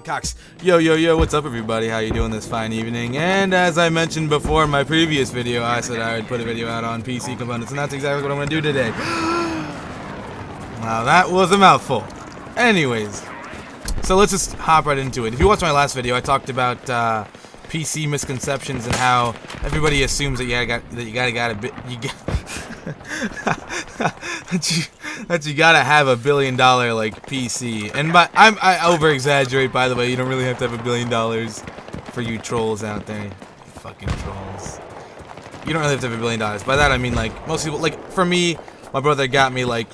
Cox. Yo, yo, yo, what's up everybody? How you doing this fine evening? And as I mentioned before in my previous video, I said I would put a video out on PC components, and that's exactly what I'm going to do today. Now that was a mouthful. Anyways, so let's just hop right into it. If you watched my last video, I talked about PC misconceptions and how everybody assumes that you gotta have a $1 billion like PC. And I over exaggerate, by the way. You don't really have to have $1 billion for you trolls out there. You fucking trolls. You don't really have to have $1 billion. By that I mean like most people, like for me, my brother got me like,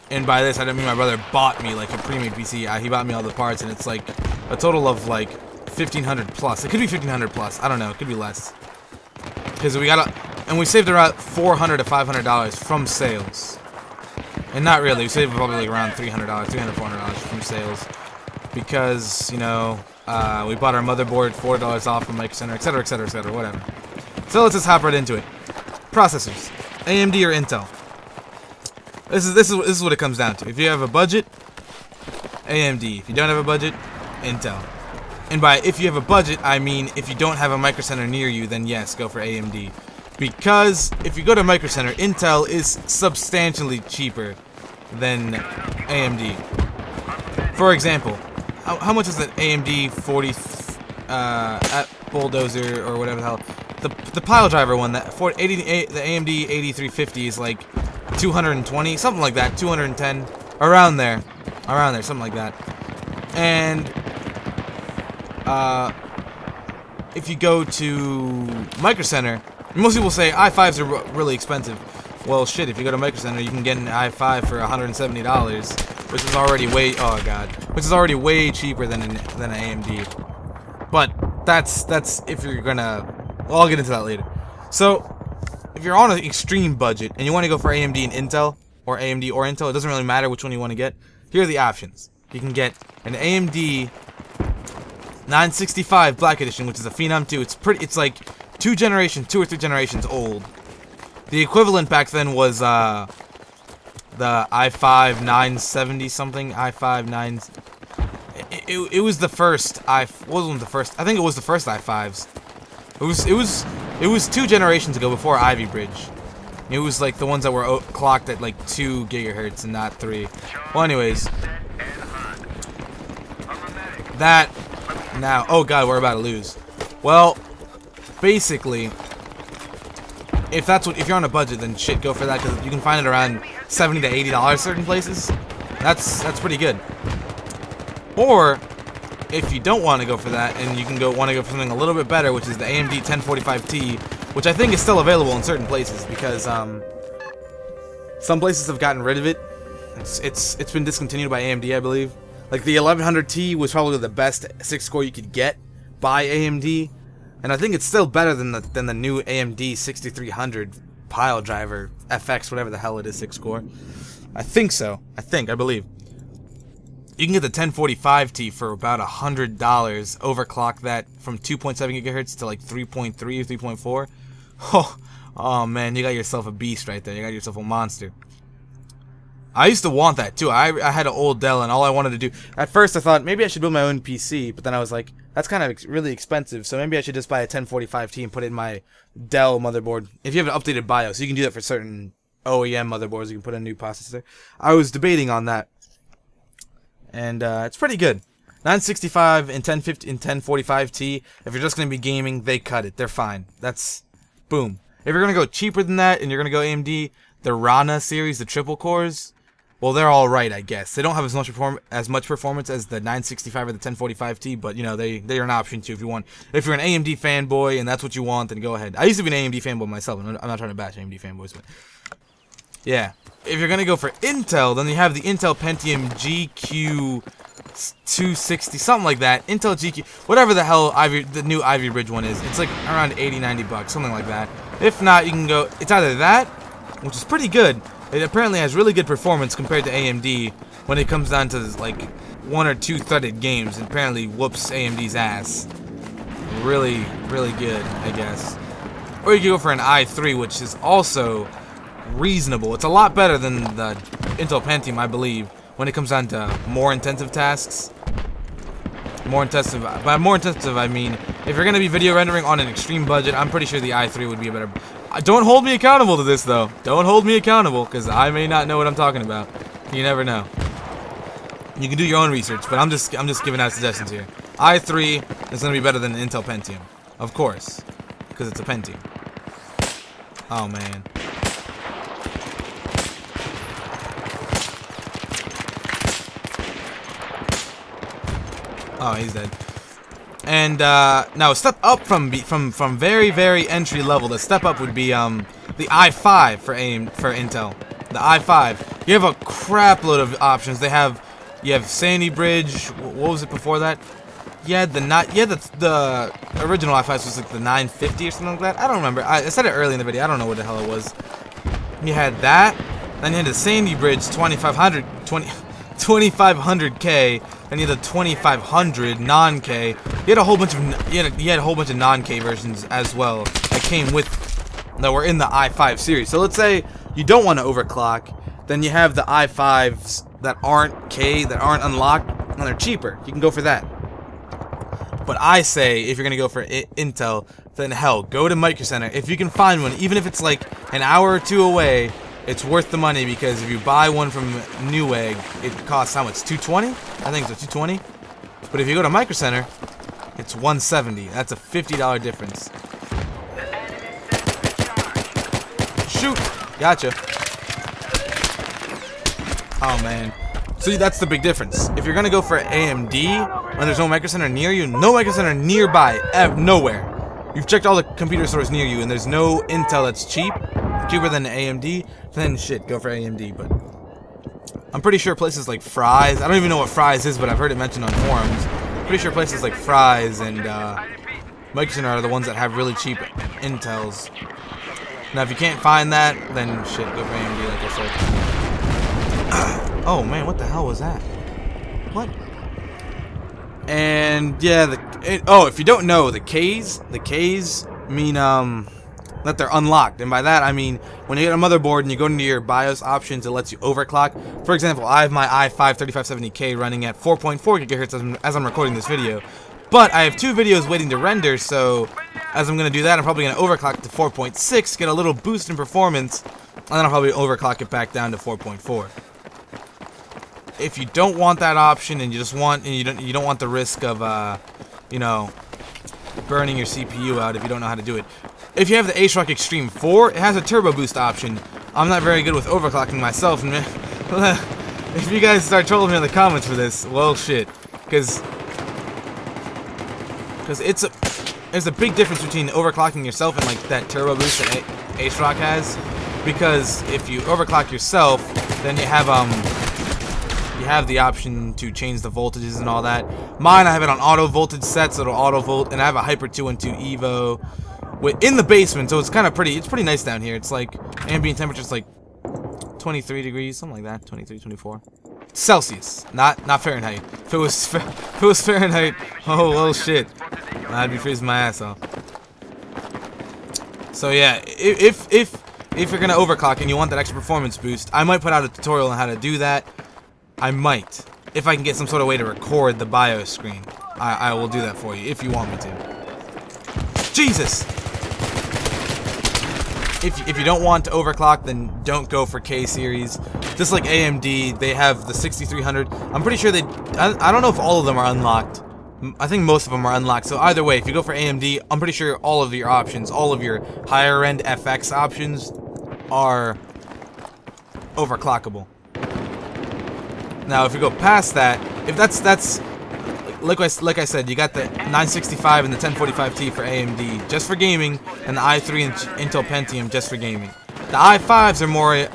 and by this I don't mean my brother bought me like a pre-made PC. He bought me all the parts, and it's like a total of like 1,500 plus. It could be 1,500 plus. I don't know. It could be less. Because we saved around $400 to $500 from sales. And not really. We saved probably like around $300, $400 from sales. Because, you know, we bought our motherboard $4 off from Micro Center, etc., etc., etc., whatever. So let's just hop right into it. Processors, AMD or Intel. This is what it comes down to. If you have a budget, AMD. If you don't have a budget, Intel. And by if you have a budget, I mean if you don't have a Micro Center near you, then yes, go for AMD. Because if you go to Micro Center, Intel is substantially cheaper than AMD. For example, how much is an AMD 40 at Bulldozer or whatever the hell? The pile driver one, the AMD 8350 is like 220, something like that, 210, around there, something like that. And if you go to Micro Center, most people say i5s are really expensive. Well, shit, if you go to Micro Center, you can get an i5 for $170, which is already way way cheaper than an AMD. But that's if you're gonna. Well, I'll get into that later. So, if you're on an extreme budget and you want to go for AMD and Intel, or AMD or Intel, it doesn't really matter which one you want to get. Here are the options. You can get an AMD 965 Black Edition, which is a Phenom 2. It's like 2 or 3 generations old. The equivalent back then was the i5 970 something, i5 9. It was the first wasn't the first. I think it was the first i5s. It was 2 generations ago, before Ivy Bridge. It was like the ones that were clocked at like 2 gigahertz and not 3. Well, anyways, that now. Oh god, we're about to lose. Well, basically, if you're on a budget, then shit, go for that, because you can find it around $70 to $80 certain places. That's pretty good. Or if you don't want to go for that, and you want to go for something a little bit better, which is the AMD 1045T, which I think is still available in certain places, because some places have gotten rid of it. It's been discontinued by AMD, I believe. Like the 1100T was probably the best 6-core you could get by AMD. And I think it's still better than the new AMD 6300 pile driver FX, whatever the hell it is, 6-core. I think so. I believe. You can get the 1045T for about $100. Overclock that from 2.7 gigahertz to like 3.3 or 3.4. Oh man, you got yourself a beast right there. You got yourself a monster. I used to want that too. I had an old Dell, and all I wanted to do at first, I thought maybe I should build my own PC, but then I was like, that's kind of really expensive, so maybe I should just buy a 1045T and put it in my Dell motherboard. If you have an updated BIOS, you can do that for certain OEM motherboards. You can put in a new processor. I was debating on that, and it's pretty good. 965 and 1050 and 1045T. If you're just gonna be gaming, they cut it. They're fine. That's boom. If you're gonna go cheaper than that and you're gonna go AMD, the Rana series, the triple cores. Well, they're all right, I guess. They don't have as much performance as the 965 or the 1045T, but you know they are an option too if you want. If you're an AMD fanboy and that's what you want, then go ahead. I used to be an AMD fanboy myself, and I'm not trying to bash AMD fanboys, but yeah. If you're gonna go for Intel, then you have the Intel Pentium GQ260, something like that. Intel GQ, whatever the hell the new Ivy Bridge one is. It's like around $80-$90, something like that. If not, you can go. It's either that, which is pretty good. It apparently has really good performance compared to AMD when it comes down to like 1 or 2 threaded games. It apparently whoops AMD's ass. Really, really good, I guess. Or you can go for an i3, which is also reasonable. It's a lot better than the Intel Pentium, I believe, when it comes down to more intensive tasks. More intensive. By more intensive, I mean if you're gonna be video rendering on an extreme budget, I'm pretty sure the i3 would be a better. Don't hold me accountable to this though. Don't hold me accountable, because I may not know what I'm talking about. You never know. You can do your own research, but I'm just giving out suggestions here. i3 is gonna be better than the Intel Pentium, of course, because it's a Pentium. Oh man. Oh, he's dead. And now a step up from very entry level. The step up would be the i5 for Intel. The i5. You have a crap load of options. You have Sandy Bridge. What was it before that? Yeah, the original i5 was like the 950 or something like that. I don't remember. I said it early in the video. I don't know what the hell it was. You had that. Then you had the Sandy Bridge 2500K. Then you had the 2500 non-K. You had a whole bunch of non-K versions as well that were in the i5 series. So let's say you don't want to overclock, then you have the i5s that aren't K, that aren't unlocked, and they're cheaper. You can go for that. But I say, if you're gonna go for Intel, then hell, go to Micro Center. If you can find one, even if it's like an hour or two away, it's worth the money, because if you buy one from Newegg, it costs how much? $220? I think it's $220. But if you go to Micro Center, it's $170. That's a $50 difference. Shoot! Gotcha. Oh man. See, that's the big difference. If you're gonna go for AMD, when there's no Micro Center near you, no Micro Center nearby, nowhere. You've checked all the computer stores near you, and there's no Intel that's cheaper than AMD, then shit, go for AMD. But I'm pretty sure places like Fry's, I don't even know what Fry's is, but I've heard it mentioned on forums. Pretty sure places like Fry's and Micro Center are the ones that have really cheap Intels. Now, if you can't find that, then shit, go for AMD, like I said. Oh man, what the hell was that? What? And yeah, if you don't know, the K's mean that they're unlocked, and by that I mean when you get a motherboard and you go into your BIOS options, it lets you overclock. For example, I have my i5 3570K running at 4.4 GHz as I'm recording this video, but I have 2 videos waiting to render, so as I'm gonna do that, I'm probably gonna overclock to 4.6, get a little boost in performance, and then I'll probably overclock it back down to 4.4. If you don't want that option and you don't want the risk of you know, burning your CPU out if you don't know how to do it. If you have the ASRock Extreme 4, it has a turbo boost option. I'm not very good with overclocking myself, and if you guys start trolling me in the comments for this, well shit, because there's a big difference between overclocking yourself and like that turbo boost that ASRock has. Because if you overclock yourself, then you have the option to change the voltages and all that. Mine, I have it on auto voltage set, so it'll auto volt, and I have a Hyper 212 Evo in the basement, so it's kind of pretty. It's pretty nice down here. It's like ambient temperature's like 23 degrees, something like that, 23, 24 Celsius, not Fahrenheit. If it was Fahrenheit, oh shit, I'd be freezing my ass off. So yeah, if you're gonna overclock and you want that extra performance boost, I might put out a tutorial on how to do that. I might, if I can get some sort of way to record the BIOS screen. I will do that for you if you want me to. Jesus! If you don't want to overclock, then don't go for K series. Just like AMD, they have the 6300. I'm pretty sure I don't know if all of them are unlocked. I think most of them are unlocked. So either way, if you go for AMD, I'm pretty sure all of your options, all of your higher end FX options are overclockable. Now, if you go past that, if that's like I said, you got the 965 and the 1045 Ti for AMD just for gaming, and the i3 and Intel Pentium just for gaming. The i5s are more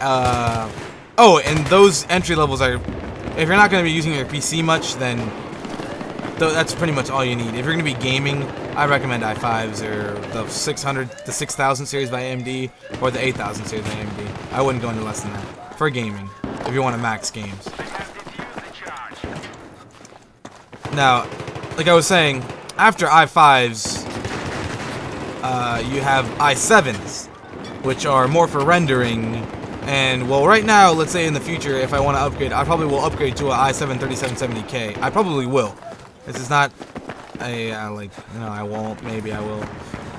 oh, and those entry levels are, if you're not going to be using your PC much, then that's pretty much all you need. If you're going to be gaming, I recommend i5s or the 6000 series by AMD or the 8000 series by AMD. I wouldn't go into less than that for gaming if you want to max games. Now, like I was saying, after i5s, you have i7s, which are more for rendering. And, well, right now, let's say in the future, if I want to upgrade, I probably will upgrade to an i7 3770K. I probably will. This is not a like, you know, I won't. Maybe I will.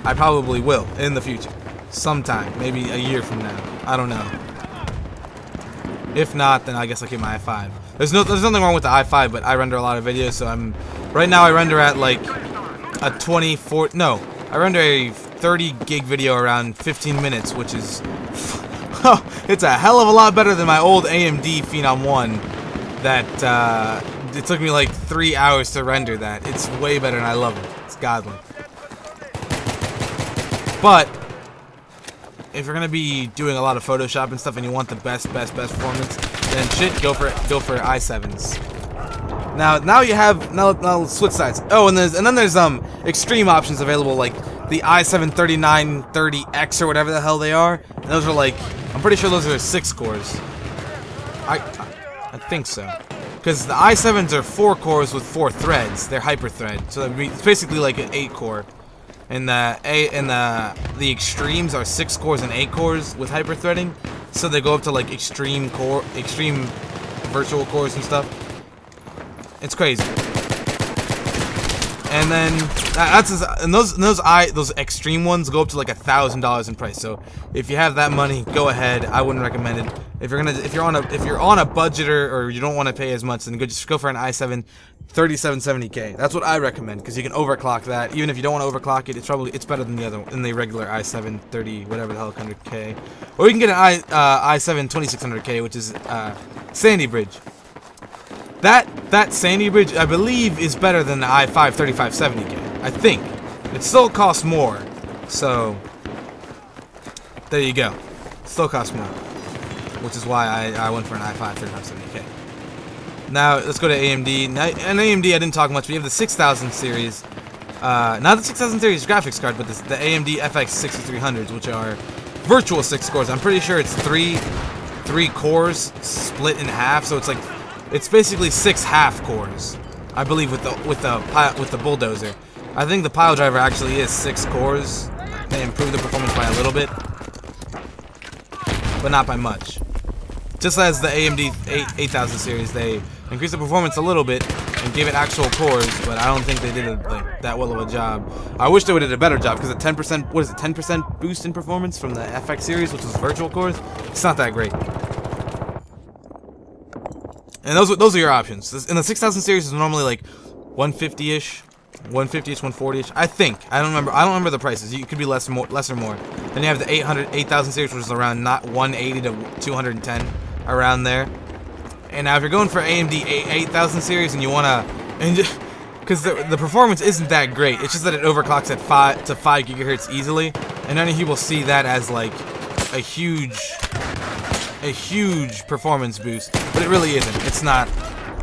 I probably will in the future, sometime, maybe a year from now. I don't know. If not, then I guess I'll keep my i5. There's nothing wrong with the i5, but I render a lot of videos, so right now I render at like a 24. No, I render a 30 gig video around 15 minutes, which is it's a hell of a lot better than my old AMD Phenom 1 that it took me like 3 hours to render that. It's way better and I love it. It's godly. But if you're gonna be doing a lot of Photoshop and stuff and you want the best performance, then shit, go for i7s. Now you have now switch sides. Oh, and then there's extreme options available, like the i7 3930X or whatever the hell they are. And those are like, I'm pretty sure those are 6 cores. I think so. Because the i7s are 4 cores with 4 threads. They're hyper-thread, so it's basically like an 8 core. And the extremes are 6 cores and 8 cores with hyper-threading. So they go up to like extreme virtual cores and stuff. It's crazy. And then those extreme ones go up to like $1,000 in price. So if you have that money, go ahead. I wouldn't recommend it. If you're on a budget or you don't want to pay as much, then just go for an i7 3770K. That's what I recommend, because you can overclock that. Even if you don't want to overclock it, it's better than the regular i7 30 whatever the hell 100K. Or you can get an i7 2600K, which is Sandy Bridge. That Sandy Bridge, I believe, is better than the i5 3570K. I think. It still costs more. So, there you go. Still costs more. Which is why I went for an i5 3570K. Now, let's go to AMD. Now, in AMD, I didn't talk much, but you have the 6000 series. Not the 6000 series graphics card, but the AMD FX 6300s, which are virtual 6 cores. I'm pretty sure it's three cores split in half, so it's basically 6 half cores, I believe, with the bulldozer. I think the pile driver actually is 6 cores. They improved the performance by a little bit, but not by much. Just as the AMD 8000 series, they increased the performance a little bit and gave it actual cores, but I don't think they did that well of a job. I wish they would have did a better job, because a 10%, what is it, 10% boost in performance from the FX series, which was virtual cores, it's not that great. And those are your options. In the 6000 series is normally like 150-ish, 140-ish. I think. I don't remember the prices. You could be less or more. Then you have the 8000 series, which is around not 180 to 210, around there. And now if you're going for AMD 8000 series and you wanna, because the performance isn't that great. It's just that it overclocks at 5 gigahertz easily, and many people see that as like a huge performance boost, but it really isn't. It's not.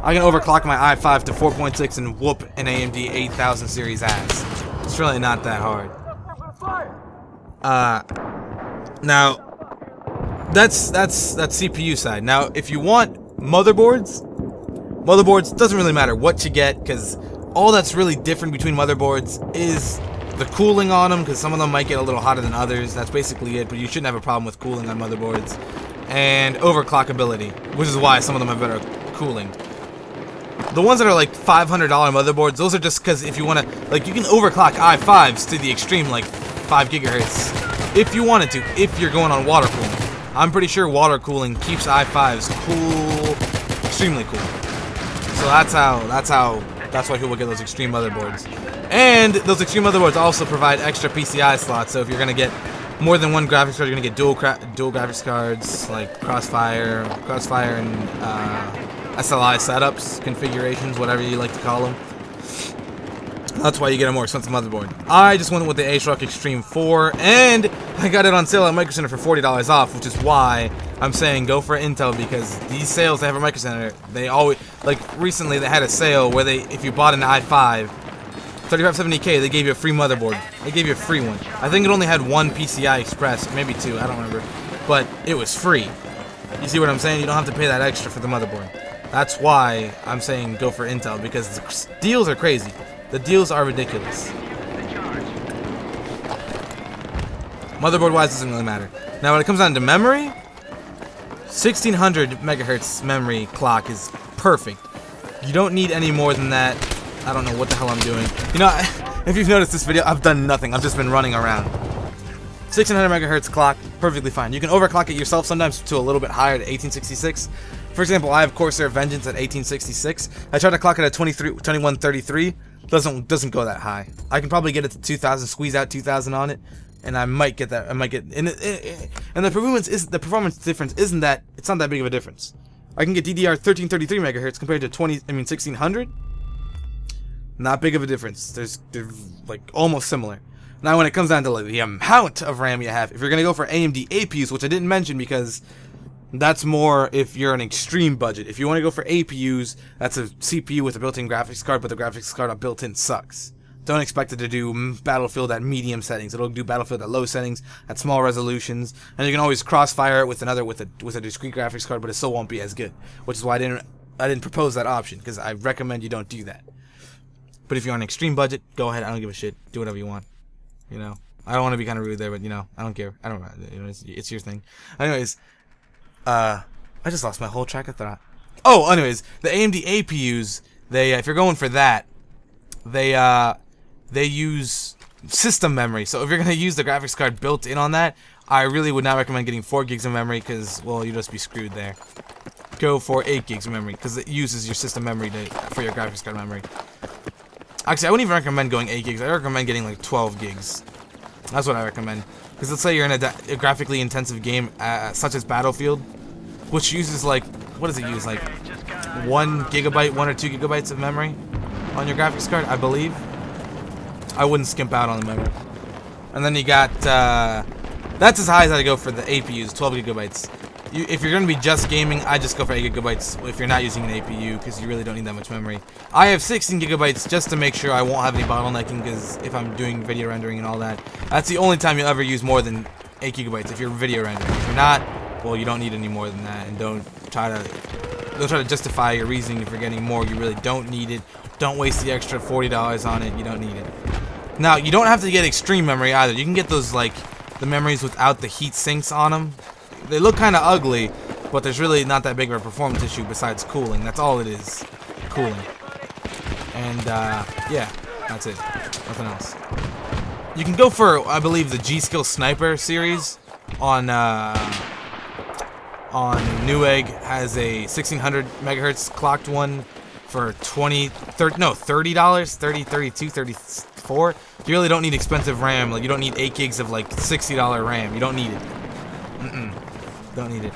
I can overclock my i5 to 4.6 and whoop an AMD 8000 series ass. It's really not that hard. Now that's CPU side. Now if you want motherboards doesn't really matter what you get, because all that's really different between motherboards is the cooling on them, because some of them might get a little hotter than others. That's basically it, but you shouldn't have a problem with cooling on motherboards. And overclockability, which is why some of them have better cooling. The ones that are like $500 motherboards, those are just because if you want to, like, you can overclock i5s to the extreme, like 5 gigahertz, if you wanted to, if you're going on water cooling. I'm pretty sure water cooling keeps i5s cool, extremely cool. So that's why people get those extreme motherboards. And those extreme motherboards also provide extra PCI slots, so if you're gonna get more than one graphics card, you're gonna get dual graphics cards, like Crossfire and SLI setups, configurations, whatever you like to call them. That's why you get a more expensive motherboard. I just went with the ASRock Extreme 4, and I got it on sale at Micro Center for $40 off, which is why I'm saying go for Intel, because these sales they have at Micro Center, they always, like recently they had a sale where if you bought an i5 3570K, they gave you a free motherboard. They gave you a free one. I think it only had one PCI Express, maybe 2, I don't remember. But it was free. You see what I'm saying? You don't have to pay that extra for the motherboard. That's why I'm saying go for Intel, because the deals are crazy. The deals are ridiculous. Motherboard-wise, doesn't really matter. Now, when it comes down to memory, 1600 megahertz memory clock is perfect. You don't need any more than that. I don't know what the hell I'm doing. You know, if you've noticed this video, I've done nothing. I've just been running around. 1600 megahertz clock, perfectly fine. You can overclock it yourself sometimes to a little bit higher to 1866. For example, I have Corsair Vengeance at 1866. I try to clock it at 2133. Doesn't go that high. I can probably get it to 2000, squeeze out 2000 on it, and I might get that. I might get, and the performance difference isn't that. It's not that big of a difference. I can get DDR 1333 megahertz compared to 1600. Not big of a difference. They're like almost similar. Now, when it comes down to like the amount of RAM you have, if you're gonna go for AMD APUs, which I didn't mention because that's more if you're an extreme budget. If you want to go for APUs, that's a CPU with a built-in graphics card, but the graphics card built-in sucks. Don't expect it to do Battlefield at medium settings. It'll do Battlefield at low settings, at small resolutions, and you can always crossfire it with a discrete graphics card, but it still won't be as good. Which is why I didn't propose that option, because I recommend you don't do that. But if you're on an extreme budget, go ahead. I don't give a shit. Do whatever you want. You know, I don't want to be kind of rude there, but you know, I don't care. I don't. You know, it's your thing. Anyways, I just lost my whole track of thought. Oh, anyways, the AMD APUs, if you're going for that, they use system memory. So if you're gonna use the graphics card built in on that, I really would not recommend getting 4 gigs of memory because, well, you'll just be screwed there. Go for 8 gigs of memory because it uses your system memory for your graphics card memory. Actually, I wouldn't even recommend going 8 gigs. I recommend getting like 12 gigs. That's what I recommend. Because let's say you're in a graphically intensive game such as Battlefield, which uses like, what does it use? Like 1 gigabyte, 1 or 2 gigabytes of memory on your graphics card, I believe. I wouldn't skimp out on the memory. And then you got, that's as high as I go for the APUs, 12 gigabytes. If you're going to be just gaming, I just go for 8 gigabytes if you're not using an APU, because you really don't need that much memory. I have 16 gigabytes just to make sure I won't have any bottlenecking, because if I'm doing video rendering and all that, that's the only time you'll ever use more than 8 gigabytes if you're video rendering. If you're not, well, you don't need any more than that, and don't try to justify your reasoning if you're getting more. You really don't need it. Don't waste the extra $40 on it. You don't need it. Now, you don't have to get extreme memory either. You can get those, like, the memories without the heat sinks on them. They look kind of ugly, but there's really not that big of a performance issue besides cooling. That's all it is. Cooling. And, yeah, that's it. Nothing else. You can go for, I believe, the G-Skill Sniper series on Newegg has a 1600 megahertz clocked one for $30, 32, 34. You really don't need expensive RAM. Like, you don't need 8 gigs of like $60 RAM. You don't need it. Don't need it.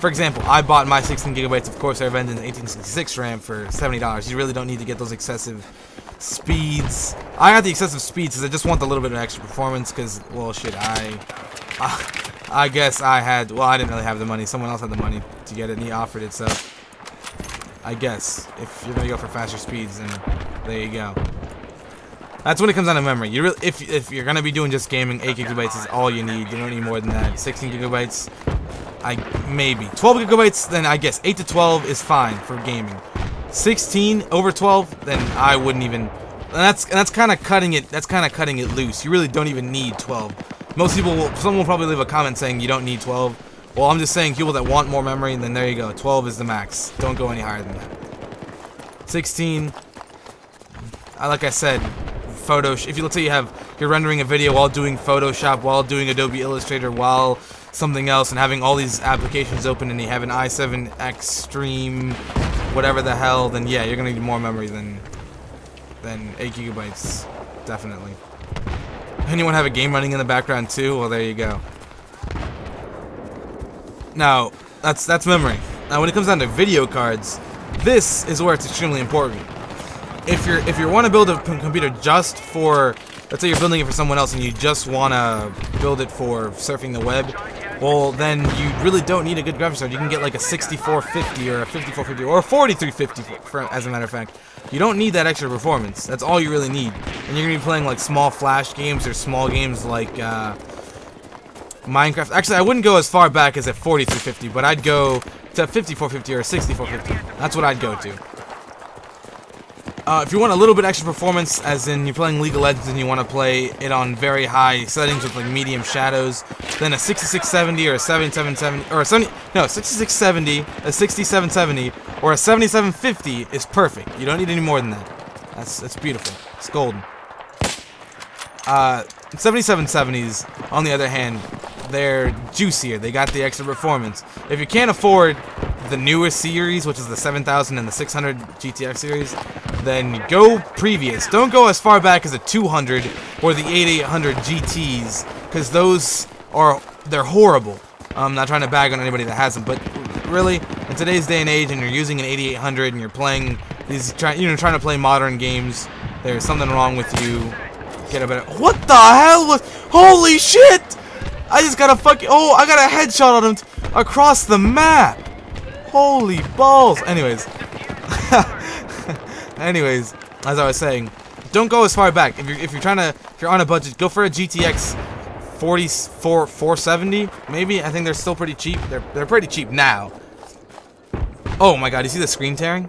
For example, I bought my 16 gigabytes of Corsair Vengeance 1866 RAM for $70. You really don't need to get those excessive speeds. I got the excessive speeds because I just want a little bit of extra performance. Because, well, shit, I guess I had. Well, I didn't really have the money. Someone else had the money to get it, and he offered it. So, I guess if you're gonna go for faster speeds, then there you go. That's when it comes down to memory. You really, if you're gonna be doing just gaming, 8 gigabytes is all you need. You don't need more than that. 16 gigabytes, maybe 12 gigabytes. Then I guess 8 to 12 is fine for gaming. 16 over 12, then I wouldn't even. And that's kind of cutting it. That's kind of cutting it loose. You really don't even need 12. Most people will. Someone will probably leave a comment saying you don't need 12. Well, I'm just saying people that want more memory, and then there you go. 12 is the max. Don't go any higher than that. 16. Like I said. Photoshop. If you, let's say you're rendering a video while doing Photoshop, while doing Adobe Illustrator, while something else, and having all these applications open, and you have an i7 Extreme, whatever the hell, then yeah, you're gonna need more memory than 8 gigabytes, definitely. Anyone have a game running in the background too? Well, there you go. Now, that's memory. Now, when it comes down to video cards, this is where it's extremely important. If you want to build a computer just for, let's say you're building it for someone else and you just want to build it for surfing the web, well, then you really don't need a good graphics card. You can get like a 6450 or a 5450 or a 4350, as a matter of fact. You don't need that extra performance. That's all you really need. And you're going to be playing like small flash games or small games like Minecraft. Actually, I wouldn't go as far back as a 4350, but I'd go to a 5450 or a 6450. That's what I'd go to. If you want a little bit extra performance, as in you're playing League of Legends and you want to play it on very high settings with like medium shadows, then a 6670 or a 7770 or a 6670, a 6770 or a 7750 is perfect. You don't need any more than that. That's beautiful. It's golden. 7770s, on the other hand, they're juicier. They got the extra performance. If you can't afford the newest series, which is the 7000 and the 600 GTX series, then go previous. Don't go as far back as the 200 or the 8800 GTs, because they're horrible. I'm not trying to bag on anybody that has them, but really, in today's day and age, and you're using an 8800 and you're playing these, trying to play modern games, there's something wrong with you. Get a better. What the hell was? Holy shit! I just got a fucking. Oh, I got a headshot on him across the map. Holy balls. Anyways, as I was saying, don't go as far back. If you're on a budget, go for a GTX 470 maybe. I think they're still pretty cheap. They're pretty cheap now. Oh my god, you see the screen tearing?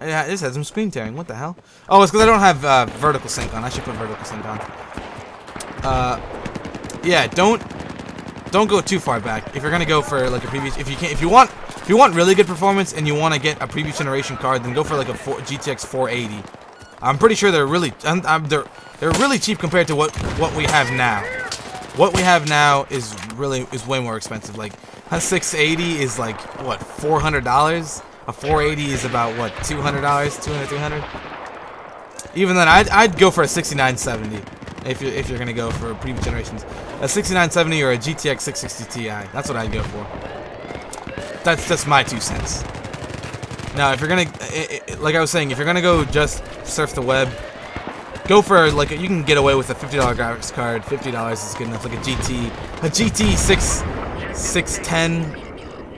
Yeah, this has some screen tearing. What the hell? Oh, it's because I don't have vertical sync on. I should put vertical sync on. Yeah, don't go too far back. If you're gonna go for like a previous, if you want really good performance and you want to get a previous generation card, then go for like a GTX 480. I'm pretty sure they're really they're really cheap compared to what we have now. What we have now is way more expensive. Like a 680 is like what, $400. A 480 is about what, $200, $300. Even then, I'd go for a 6970 if you're gonna go for previous generations. A 6970 or a GTX 660 Ti. That's what I'd go for. That's my 2 cents. Now, if you're gonna, like I was saying, if you're gonna go just surf the web, go for like you can get away with a $50 graphics card. $50 is good enough. Like a GT 610.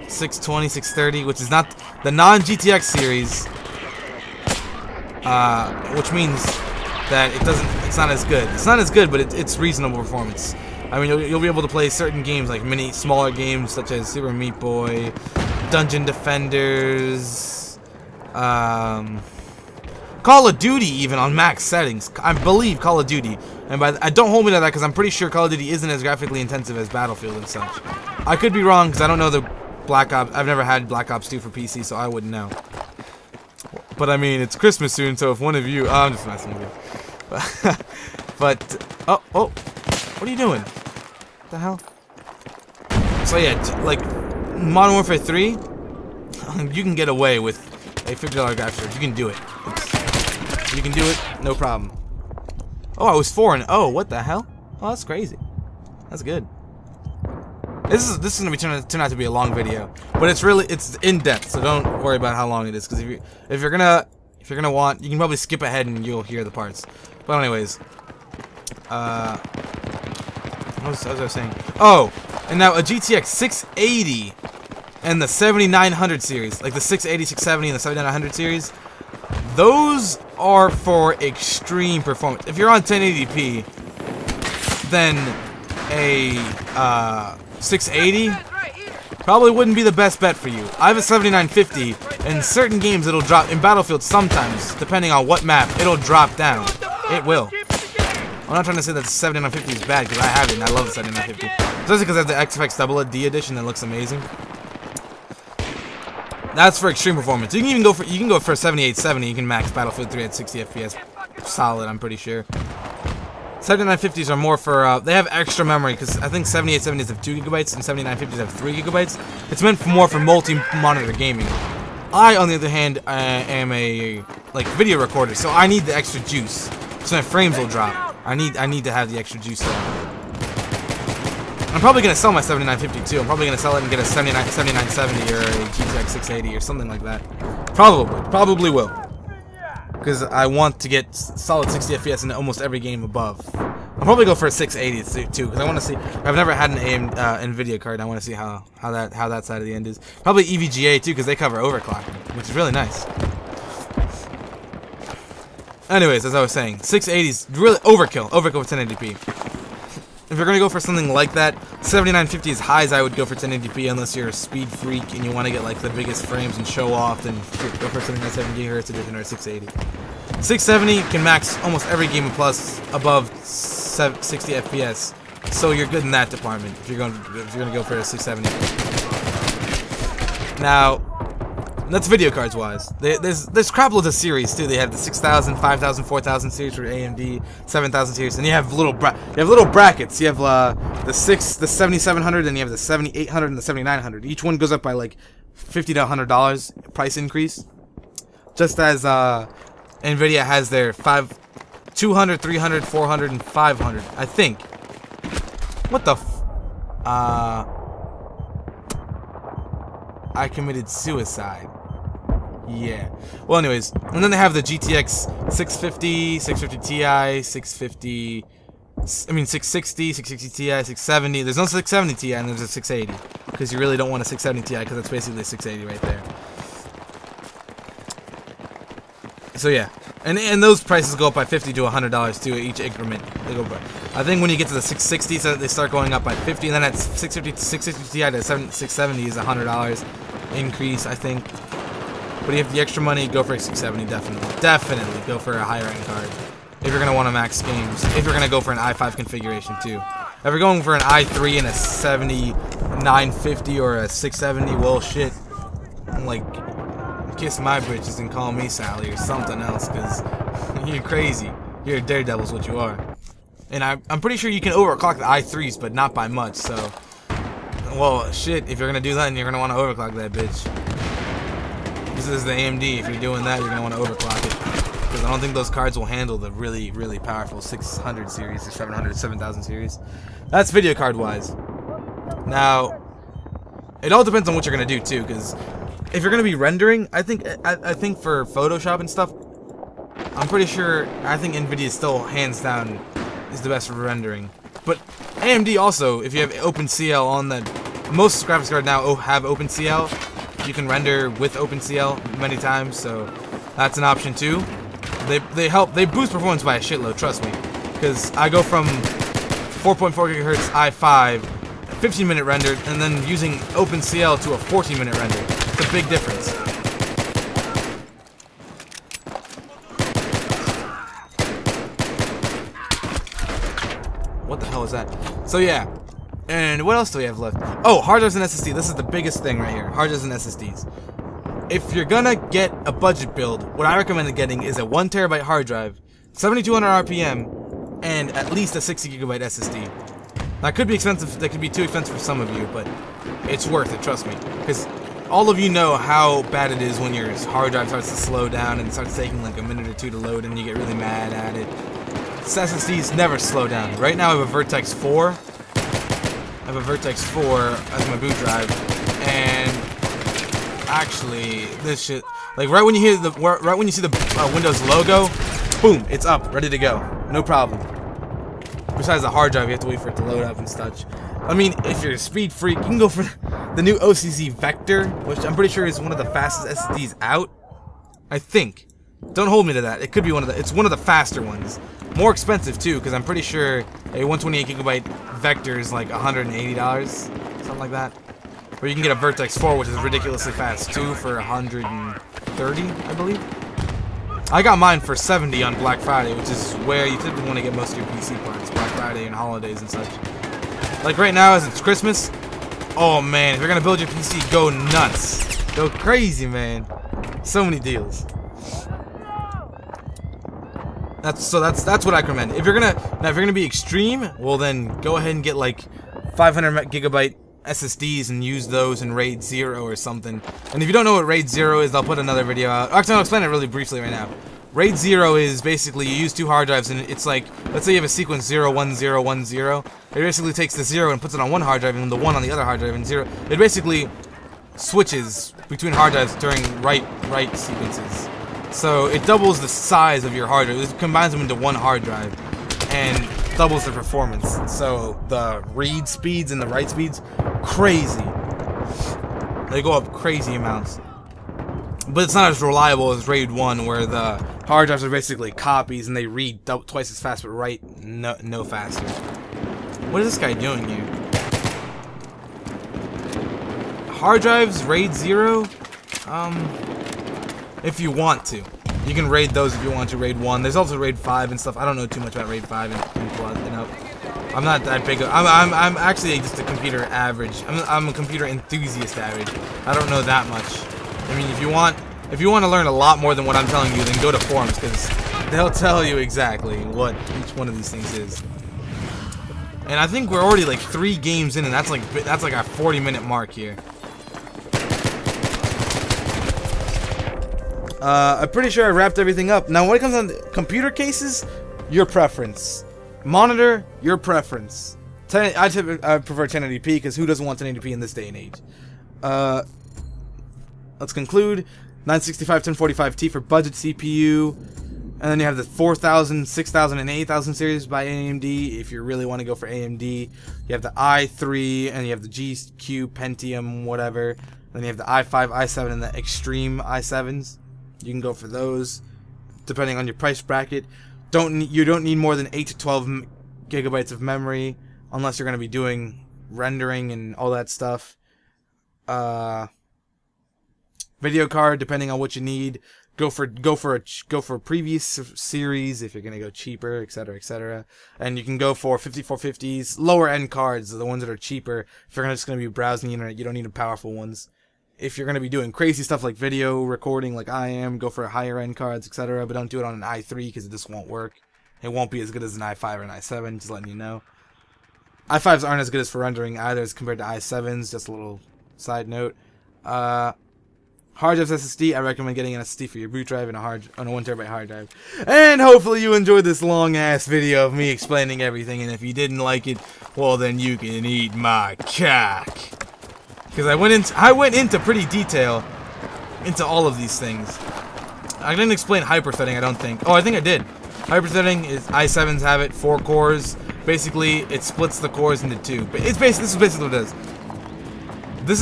620, 630, which is not the non-GTX series, which means that it's not as good. It's not as good, but it's reasonable performance. I mean, you'll be able to play certain games, like smaller games such as Super Meat Boy, Dungeon Defenders, Call of Duty, even on max settings. I believe Call of Duty, and don't hold me to that because I'm pretty sure Call of Duty isn't as graphically intensive as Battlefield and such. I could be wrong because I don't know the Black Ops. I've never had Black Ops 2 for PC, so I wouldn't know. But I mean, it's Christmas soon, so if one of you, I'm just messing with you. But oh, what are you doing? What the hell? So yeah, like Modern Warfare 3, you can get away with a $50 graphics card. You can do it. You can do it, no problem. Oh, I was 4-0. What the hell? Oh, that's crazy. That's good. This is gonna turn out to be a long video, but it's in depth, so don't worry about how long it is. Because if you're gonna want, you can probably skip ahead and you'll hear the parts. But anyways, what was I saying? Oh, and now a GTX 680 and the 7900 series, like the 680, 670, and the 7900 series, those are for extreme performance. If you're on 1080p, then a 680 probably wouldn't be the best bet for you. I have a 7950, and in certain games it'll drop. In Battlefield, sometimes, depending on what map, it'll drop down. It will. I'm not trying to say that the 7950 is bad, because I have it and I love the 7950. Especially because I have the XFX Double D edition that looks amazing. That's for extreme performance. You can even go for a 7870. You can max Battlefield 3 at 60 FPS, solid. I'm pretty sure. 7950s are more for, they have extra memory, because I think 7870s have 2 GB and 7950s have 3 GB. It's meant more for multi-monitor gaming. I, on the other hand, am a video recorder, so I need the extra juice, so my frames will drop. I need to have the extra juice there. I'm probably gonna sell my 7950 too. I'm probably gonna sell it and get a 7970 or a GTX 680 or something like that. Probably will. Because I want to get solid 60 FPS in almost every game above. I'll probably go for a 680 too, because I want to see. I've never had an NVIDIA card. And I want to see how that side of the end is. Probably EVGA too, because they cover overclocking, which is really nice. Anyways, as I was saying, 680 is really overkill with 1080p. If you're gonna go for something like that, 7950 is high as I would go for 1080p, unless you're a speed freak and you want to get like the biggest frames and show off. Then go for something like 70 GHz edition or 680. 670 can max almost every game plus above 60 FPS, so you're good in that department. If you're gonna go for a 670. Now, That's video cards wise. There's craploads of series too. They have the 6000, 5000, 4000 series for AMD, 7000 series, and you have little brackets. You have the 7700, and you have the 7800 and the 7900. Each one goes up by like $50 to $100 price increase. Just as Nvidia has their 200, 300, 400, and 500. I think. What the I committed suicide. Yeah. Well, anyways, and then they have the GTX 650, 650 Ti, 660, 660 Ti, 670. There's no 670 Ti and there's a 680 because you really don't want a 670 Ti because that's basically a 680 right there. So yeah, and those prices go up by $50 to $100 too. Each increment they go by. I think when you get to the 660, so they start going up by 50, and then that's 650 to 660 Ti to 670 is $100 increase, I think. But if you have the extra money, go for a 670, definitely go for a higher end card. If you're gonna want to max games, if you're gonna go for an i5 configuration too. If you're going for an i3 and a 7950 or a 670, well shit, like kiss my britches and call me Sally or something else, because you're crazy. You're a daredevil is what you are. And I'm pretty sure you can overclock the i3s, but not by much, so well shit, if you're gonna do that, then you're gonna want to overclock that bitch. This is the AMD. If you're doing that, you're gonna want to overclock it, because I don't think those cards will handle the really, really powerful 600 series or 700, 7000 series. That's video card wise. Now, it all depends on what you're gonna do too, because if you're gonna be rendering, I think for Photoshop and stuff, I'm pretty sure I think Nvidia still hands down is the best for rendering. But AMD also, if you have OpenCL on the most graphics cards now have OpenCL. You can render with OpenCL many times, so that's an option too. They boost performance by a shitload, trust me. Because I go from 4.4 GHz i5, 15-minute render, and then using OpenCL to a 14-minute render. It's a big difference. What the hell is that? So yeah. And what else do we have left? Oh, hard drives and SSD. This is the biggest thing right here. Hard drives and SSDs. If you're gonna get a budget build, what I recommend getting is a 1 TB hard drive, 7200 RPM, and at least a 60 GB SSD. That could be expensive. That could be too expensive for some of you, but it's worth it. Trust me, because all of you know how bad it is when your hard drive starts to slow down and it starts taking like a minute or two to load, and you get really mad at it. SSDs never slow down. Right now I have a Vertex 4. I have a Vertex 4 as my boot drive, and actually, this shit, like right when you see the Windows logo, boom, it's up, ready to go, no problem. Besides the hard drive, you have to wait for it to load up and such. I mean, if you're a speed freak, you can go for the new OCZ Vector, which I'm pretty sure is one of the fastest SSDs out. I think. Don't hold me to that. It could be it's one of the faster ones. More expensive too, because I'm pretty sure a 128 GB Vector is like $180, something like that. Or you can get a Vertex 4, which is ridiculously fast too, for 130, I believe. I got mine for 70 on Black Friday, which is where you typically want to get most of your PC parts, Black Friday and holidays and such. Like right now, as it's Christmas, oh man, if you're gonna build your PC, go nuts, go crazy, man. So many deals. That's what I recommend. If you're gonna be extreme, well then go ahead and get like 500 GB SSDs and use those in RAID 0 or something. And if you don't know what RAID 0 is, I'll put another video out. Actually, I'll explain it really briefly right now. RAID 0 is basically you use 2 hard drives, and it's like, let's say you have a sequence 0, 1, 0, 1, 0. It basically takes the 0 and puts it on one hard drive and the 1 on the other hard drive, and 0. It basically switches between hard drives during write sequences. So it doubles the size of your hard drive. It combines them into one hard drive and doubles the performance. So the read speeds and the write speeds, crazy. They go up crazy amounts. But it's not as reliable as RAID 1, where the hard drives are basically copies and they read twice as fast but write no faster. What is this guy doing here? Hard drives, RAID 0? If you want to. You can raid those if you want to. RAID 1. There's also RAID 5 and stuff. I don't know too much about RAID 5 and up. I'm not that big. I'm actually just a computer average. I'm a computer enthusiast average. I don't know that much. I mean, if you want to learn a lot more than what I'm telling you, then go to forums, because they'll tell you exactly what each one of these things is. And I think we're already like 3 games in, and that's like our 40-minute mark here. I'm pretty sure I wrapped everything up. Now, when it comes on computer cases, your preference. Monitor, your preference. I prefer 1080p, because who doesn't want 1080p in this day and age? Let's conclude. 965 1045T for budget CPU. And then you have the 4000, 6000, and 8000 series by AMD if you really want to go for AMD. You have the i3, and you have the GQ Pentium, whatever. Then you have the i5, i7, and the Extreme i7s. You can go for those, depending on your price bracket. You don't need more than 8 to 12 gigabytes of memory, unless you're going to be doing rendering and all that stuff. Video card, depending on what you need. Go for a previous series if you're gonna go cheaper, etc., etc. And you can go for 5450s, lower end cards, the ones that are cheaper. If you're just gonna be browsing the internet, you don't need the powerful ones. If you're gonna be doing crazy stuff like video recording, like I am, go for higher end cards, etc. But don't do it on an i3 because it just won't work. It won't be as good as an i5 or an i7. Just letting you know. i5s aren't as good as for rendering either as compared to i7s. Just a little side note. Hard drive SSD, I recommend getting an SSD for your boot drive and a 1TB hard drive. And hopefully you enjoyed this long ass video of me explaining everything, and if you didn't like it, well then you can eat my cock. Because I went into pretty detail into all of these things. I didn't explain hyperthreading, I don't think. Oh, I think I did. Hyperthreading is i7s have it, 4 cores. Basically, it splits the cores into 2. But this is basically what it does. This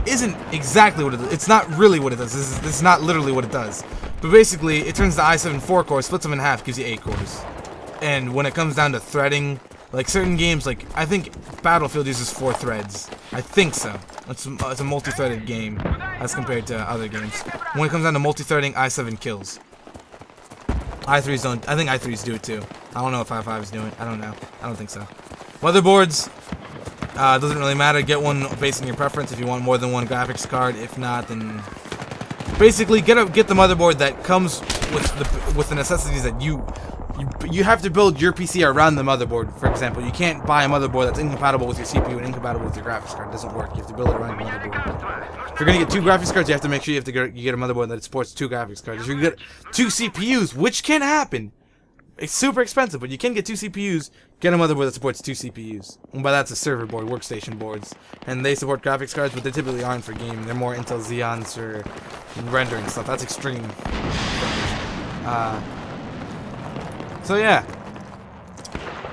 isn't exactly what it does. It's not really what it does. This is not literally what it does. But basically, it turns the i7 4 cores, splits them in half, gives you 8 cores. And when it comes down to threading, like certain games, like I think Battlefield uses 4 threads. I think so. It's a multi-threaded game as compared to other games. When it comes down to multi-threading, i7 kills. i3s don't. I think i3s do it too. I don't know if i5s do it. I don't know. I don't think so. Motherboards. Doesn't really matter. Get one based on your preference if you want more than one graphics card. If not, then basically get the motherboard that comes with the necessities that you have to build your PC around the motherboard. For example, you can't buy a motherboard that's incompatible with your CPU and incompatible with your graphics card. It doesn't work. You have to build it around your motherboard. If you're gonna get 2 graphics cards, you have to make sure you get a motherboard that supports 2 graphics cards. If you get 2 CPUs, which can happen. It's super expensive, but you can get 2 CPUs, get a motherboard that supports 2 CPUs. And by that's a server board, workstation boards. And they support graphics cards, but they typically aren't for gaming. They're more Intel Xeons for rendering stuff. That's extreme. So yeah.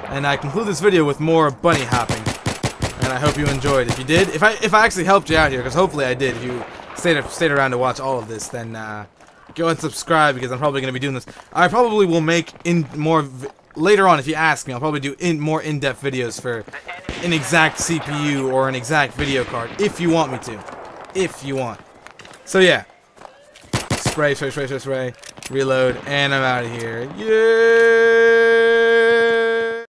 And I conclude this video with more bunny hopping. And I hope you enjoyed. If you did, if I actually helped you out here, because hopefully I did, if you stayed around to watch all of this, then go and subscribe, because I'm probably going to be doing this. I probably will make later on, if you ask me, I'll probably do more in-depth videos for an exact CPU or an exact video card, if you want me to. If you want. So yeah. Spray, reload, and I'm out of here. Yeah!